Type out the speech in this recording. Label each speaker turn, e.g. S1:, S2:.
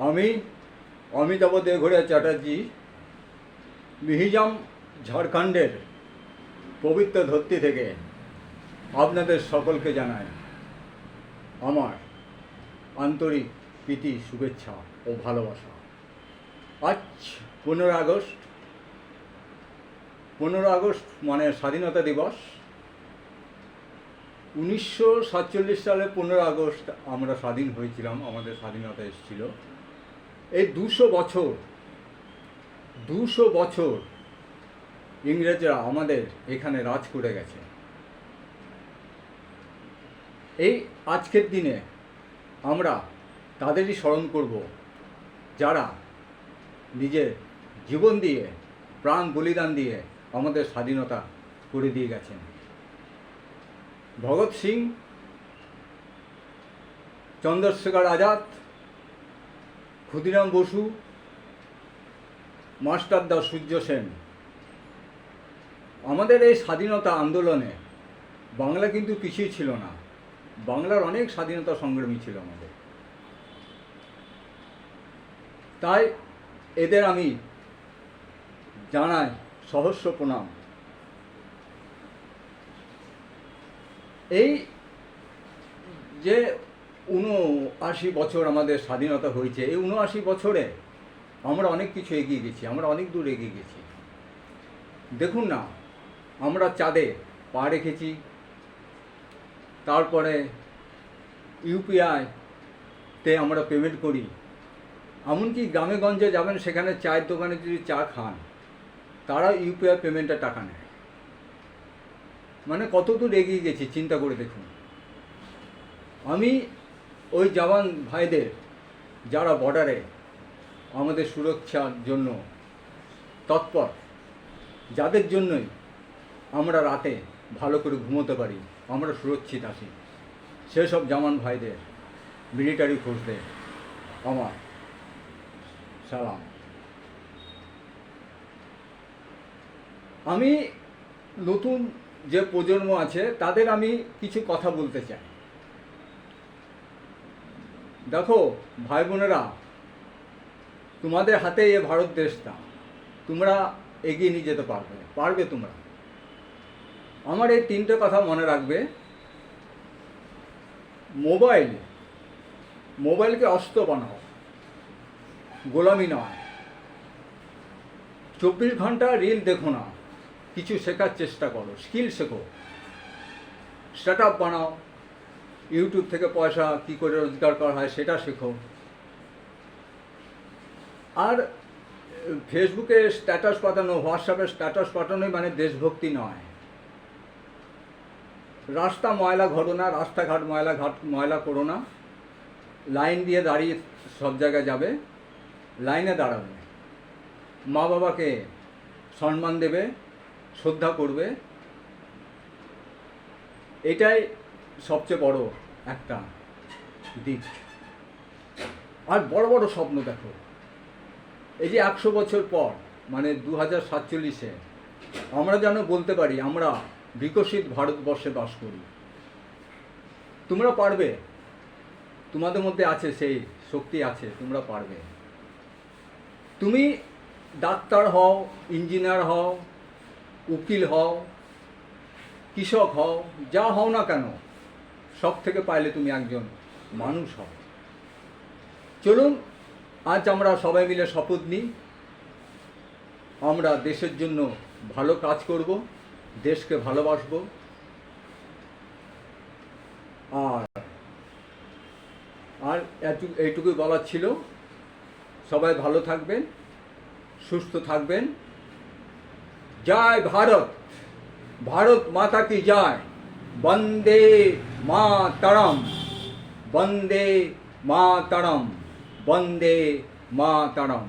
S1: আমি অমিতাভ দেবঘড়িয়া চ্যাটার্জি মিহিজাম ঝাড়খণ্ডের পবিত্র ধরতি থেকে আপনাদের সকলকে জানাই আমার আন্তরিক প্রীতি, শুভেচ্ছা ও ভালোবাসা। আজ 15 আগস্ট মানে স্বাধীনতা দিবস। 1947 সালে 15 আগস্ট আমরা স্বাধীন হয়েছিলাম, আমাদের স্বাধীনতা এসেছিল। এই 200 বছর ইংরেজরা আমাদের এখানে রাজ করে গেছে। এই আজকের দিনে আমরা তাদেরই স্মরণ করব যারা নিজের জীবন দিয়ে, প্রাণ বলিদান দিয়ে আমাদের স্বাধীনতা করে দিয়ে গেছেন। ভগৎ সিং, চন্দ্রশেখর আজাদ, ক্ষুদিরাম বসু, মাস্টারদা সূর্য সেন। আমাদের এই স্বাধীনতা আন্দোলনে বাংলা কিন্তু কিছুই ছিল না। বাংলার অনেক স্বাধীনতা সংগ্রামী ছিল আমাদের। তাই এদের আমি জানাই সহস্র প্রণাম। এই যে 79 বছর আমাদের স্বাধীনতা হয়েছে, এই 79 বছরে আমরা অনেক কিছু এগিয়ে গেছি, আমরা অনেক দূর এগিয়ে গেছি। দেখুন না, আমরা চাঁদে পা রেখেছি, তারপরে ইউপিআইতে আমরা পেমেন্ট করি। এমনকি গ্রামে গঞ্জে যাবেন, সেখানে চায়ের দোকানে যদি চা খান, তারা ইউপিআই পেমেন্টের টাকা নেয়। মানে কত দূর এগিয়ে গেছি চিন্তা করে দেখুন। আমি ওই জওয়ান ভাইদের যারা বর্ডারে আমাদের সুরক্ষার জন্য তৎপর, যাদের জন্যই আমরা রাতে ভালো করে ঘুমোতে পারি, আমরা সুরক্ষিত আছি, সেসব জওয়ান ভাইদের, মিলিটারি ফোর্সদের আমার সালাম। আমি নতুন যে প্রজন্ম আছে তাদের আমি কিছু কথা বলতে চাই। দেখো ভাই বোনেরা, তোমাদের হাতে এ ভারত দেশটা, তোমরা এগিয়ে নিয়ে যেতে পারবে তোমরা। আমার এই 3টে কথা মনে রাখবে। মোবাইলকে অস্ত্র বানাও, গোলামি নয়। 24 ঘন্টা রিল দেখো না, কিছু শেখার চেষ্টা করো, স্কিল শেখো, স্টার্ট আপ বানাও। ইউটিউব থেকে পয়সা কী করে রোজগার করা হয় সেটা শেখো। আর ফেসবুকে স্ট্যাটাস পাঠানো, হোয়াটসঅ্যাপে স্ট্যাটাস পাঠানোই মানে দেশভক্তি নয়। রাস্তা ময়লা ঘটো না, রাস্তাঘাট ময়লা করো না। লাইন দিয়ে দাঁড়িয়ে সব জায়গায় যাবে, লাইনে দাঁড়াবে, মা বাবাকে সম্মান দেবে, শ্রদ্ধা করবে। এটাই সবচেয়ে বড় একটা দিক। আর বড় বড় স্বপ্ন দেখো। এই যে 100 বছর পর মানে 2047-এ আমরা যেন বলতে পারি আমরা বিকশিত ভারতবর্ষে বাস করি। তোমরা পারবে, তোমাদের মধ্যে আছে, সেই শক্তি আছে, তোমরা পারবে। তুমি ডাক্তার হও, ইঞ্জিনিয়ার হও, উকিল হও, কৃষক হও, যা হও না কেন, সব থেকে পাইলে তুমি একজন মানুষ হও। চলুন আজ আমরা সবাই মিলে শপথ নিই, আমরা দেশের জন্য ভালো কাজ করব, দেশকে ভালোবাসবো। আর এইটুকুই বলার ছিল। সবাই ভালো থাকবেন, সুস্থ থাকবেন। জয় ভারত, ভারত মাতা কি জয়। বন্দে মাতরম, বন্দে মাতরম, বন্দে মাতরম।